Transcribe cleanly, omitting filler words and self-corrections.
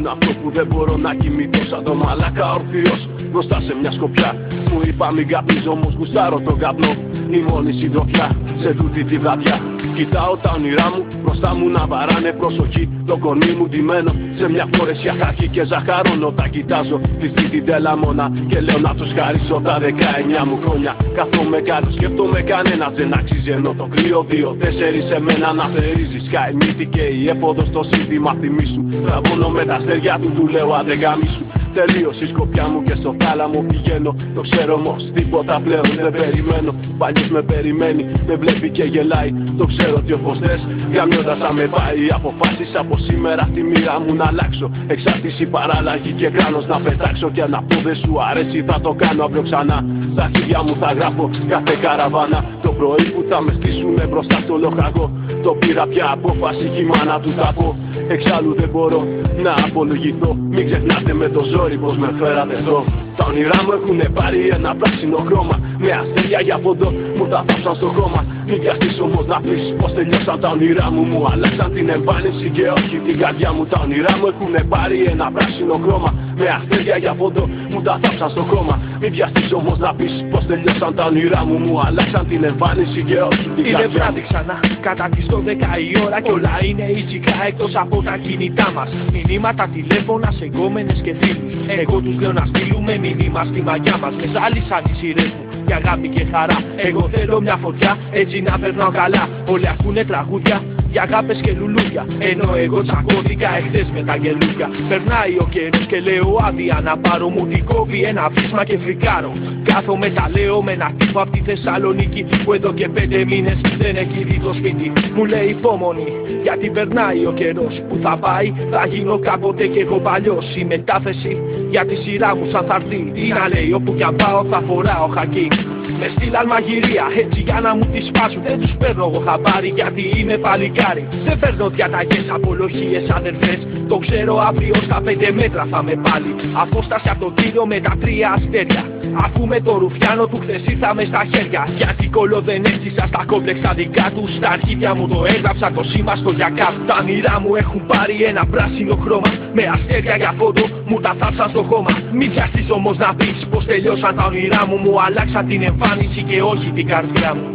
είναι αυτό που δεν μπορώ να κοιμηθώ σαν το μαλάκα ορθίος μπροστά σε μια σκοπιά. Μου είπα μην καπνίζω, όμως γουστάρω τον καπνό. Η μόνη συντροφιά σε τούτη τη βραδιά. Κοιτάω τα όνειρά μου μπροστά μου να βαράνε προσοχή. Το κορμί μου ντυμένο σε μια φορεσιά χακί και ζαχαρώνω. Τα κοιτάζω κλειστή την τελαμόνα και λέω να τους χαρίσω τα 19 μου χρόνια. Καθόμαι κάτω, σκέφτομαι κανένας δεν αξίζει. Ενώ το κρύο 2-4 σε μένα να θερίζει. Σκάει μύτη και η έφοδο στο σύνθημα θυμίσου. Τραβώνω με τα αστέρια του λέω άντε γάμισου. Τελείωσε η σκοπιά μου και στο θάλαμο πηγαίνω. Το ξέρω όμως τίποτα πλέον δεν περιμένω. Παλιός με περιμένει, με βλέπει και γελάει. Το ξέρω ότι όπως θες γαμιώντας θα με πάει. Αποφάσισα από σήμερα τη μοίρα μου να αλλάξω. Εξάρτηση, παράλλαγη και κράνος να πετάξω. Και αν αυτό δεν σου αρέσει θα το κάνω αύριο ξανά. Στα αρχίδια μου θα γράφω κάθε καραβάνα. Το πρωί που θα με στήσουνε μπροστά στο λοχαγό. Το πήρα πια απόφαση κι η μάνα του θα πω. Εξάλλου δεν μπορώ να απολογηθώ. Μην ξεχνάτε με το ζόρι πως με φέρατε εδώ. Τα όνειρά μου έχουνε πάρει ένα πράσινο χρώμα. Με αστέρια για πόντο μου τα θάψαν στο χώμα. Μην βιαστείς όμως να πεις πως τελειώσαν τα όνειρά μου. Μου αλλάξαν την εμφάνιση και όχι την καρδιά μου. Τα όνειρά μου έχουνε πάρει ένα πράσινο χρώμα. Με αστέρια για πόντο μου τα θάψαν στο χώμα. Μην βιαστείς όμως να πεις πως τελειώσαν τα όνειρά μου. Μου αλλάξαν την εμφάνιση και όχι την καρδιά μου. Είναι βράδυ ξανά, κατά τις 12 η ώρα κι όλα είναι ησυχά εκτός από τα κινητά μας. Μηνύματα, τηλέφωνα σε γκόμενες και φίλους. Εγώ τους λέω να στείλουμε μήνυμα στη μαγιά μας. Με ζάλισαν οι σειρές μου για αγάπη και χαρά. Εγώ θέλω μια φωτιά έτσι να περνάω καλά. Όλοι ακούνε τραγούδια για αγάπες και λουλούδια. Ενώ εγώ τσακώθηκα εχθές με τα γελούδια. Περνάει ο καιρός και λέω άδεια να πάρω. Μου την κόβει ένα βίσμα και φρικάρω. Κάθομαι τα λέω με ένα τύπο απ' τη Θεσσαλονίκη που εδώ και 5 μήνες δεν έχει δει το σπίτι. Μου λέει υπόμονη γιατί περνάει ο καιρός. Που θα πάει θα γίνω κάποτε και εγώ παλιός. Η μετάθεση για τη σειρά μου σαν θα έρθει. Τι να λέει όπου κι αν πάω θα φοράω χακί. Με στείλαν μαγειρία έτσι για να μου τη σπάσουν. Δεν τους παίρνω εγώ χαμπάρι γιατί είμαι παλικάρι. Δεν φέρνω διαταγές, απολογίες αδερφές. Το ξέρω αύριο στα 5 μέτρα θα με πάλι. Απόσταση από το κύριο με τα 3 αστέρια. Αφού με το ρουφιάνο του χθες ήρθαμε στα χέρια. Γιατί κόλλο δεν έστησα στα κόμπλεξα δικά του. Στα αρχίδια μου το έγραψα το σήμα στο γιακά. Τα όνειρά μου έχουν πάρει ένα πράσινο χρώμα. Με αστέρια για φόντο μου τα θάψαν στο χώμα. Μην βιαστείς όμως να πεις πως τελειώσαν τα όνειρά μου. Μου αλλάξαν την εμφάνιση και όχι την καρδιά μου.